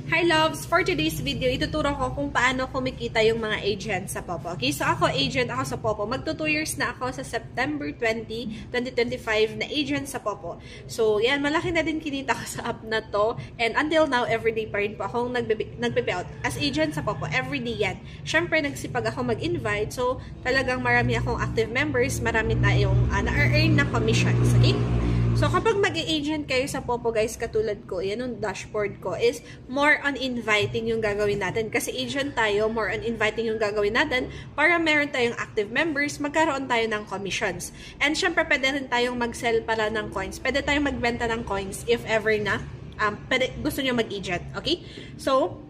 Hi loves! For today's video, ituturo ko kung paano kumikita yung mga agent sa Popo. Okay, so ako agent ako sa Popo. Magto 2 years na ako sa September 20, 2025 na agent sa Popo. So yan, malaki na din kinita ko sa app na to. And until now, everyday pa rin po akong nagpe-payout as agent sa Popo. Everyday yan. Syempre, nagsipag ako mag-invite. So talagang marami akong active members. Marami tayong na-earn na commissions. Okay? So, kapag mag-agent kayo sa Popo, guys, katulad ko, yan yung dashboard ko, is more on inviting yung gagawin natin. Kasi agent tayo, more on inviting yung gagawin natin para meron tayong active members, magkaroon tayo ng commissions. And syempre, pwede rin tayong mag-sell para ng coins. Pwede tayong magbenta ng coins if ever na gusto nyo mag-agent. Okay? So,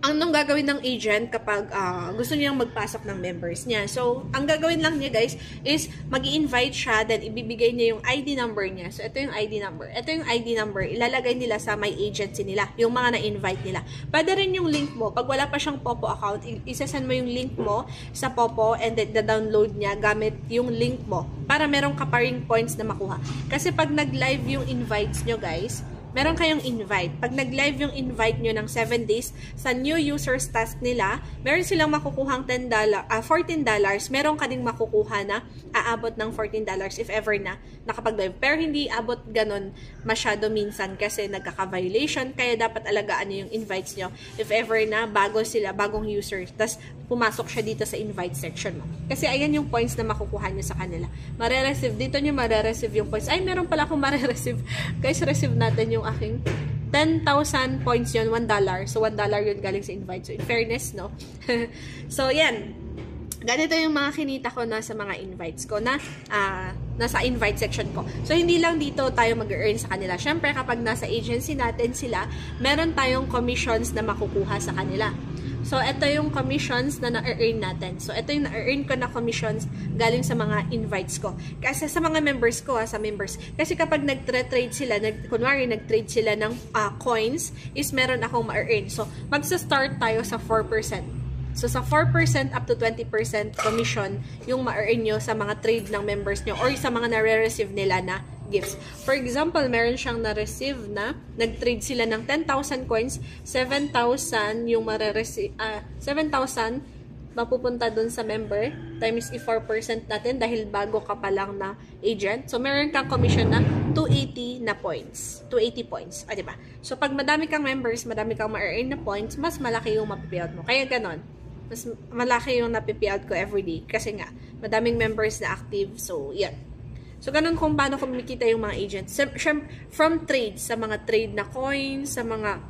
anong gagawin ng agent kapag gusto niyang magpasok ng members niya? So, ang gagawin lang niya, guys, is mag-i-invite siya, then ibibigay niya yung ID number niya. So, ito yung ID number. Ito yung ID number. Ilalagay nila sa my agency nila, yung mga na-invite nila. Pwede rin yung link mo. Pag wala pa siyang Popo account, isasend mo yung link mo sa Popo and then the-download niya gamit yung link mo para meron ka pa ring points na makuha. Kasi pag nag-live yung invites nyo, guys, meron kayong invite. Pag nag-live yung invite nyo ng 7 days sa new users task nila, meron silang makukuhang $14. Meron ka ding makukuha na aabot ng $14 if ever na nakapag-live. Pero hindi abot ganon masyado minsan kasi nagkaka-violation. Kaya dapat alagaan nyo yung invites nyo if ever na bagong users. Tapos pumasok siya dito sa invite section mo. Kasi ayan yung points na makukuha nyo sa kanila. Mare-receive. Dito nyo mare-receive yung points. Ay, meron pala akong mare-receive. Guys, receive natin yung aking 10,000 points yun, $1. So, $1 yun galing sa invite. So, in fairness, no? So, yan. Ganito yung mga kinita ko na sa mga invites ko na nasa invite section ko. So, hindi lang dito tayo mag-earn sa kanila. Syempre, kapag nasa agency natin sila, meron tayong commissions na makukuha sa kanila. So, ito yung commissions na na-earn natin. So, ito yung na-earn ko na commissions galing sa mga invites ko. Kasi sa mga members ko, sa members. Kasi kapag nag-trade sila, kunwari nag-trade sila ng coins, is meron akong ma-earn. So, magsa-start tayo sa 4%. So, sa 4% up to 20% commission, yung ma-earn nyo sa mga trade ng members nyo or sa mga nare-receive nila na gifts. For example, meron siyang na-receive na nag-trade sila ng 10,000 coins, 7,000 yung ma-receive, 7,000 mapupunta dun sa member times 4% natin dahil bago ka pa lang na agent. So, meron kang commission na 280 na points. 280 points. Diba? So, pag madami kang members, madami kang ma-earn na points, mas malaki yung mapipayout mo. Kaya ganon. Mas malaki yung napipayout ko everyday. Kasi nga, madaming members na active. So, yan. So, ganun kung paano kumikita yung mga agents. From trades, sa mga trade na coins, sa mga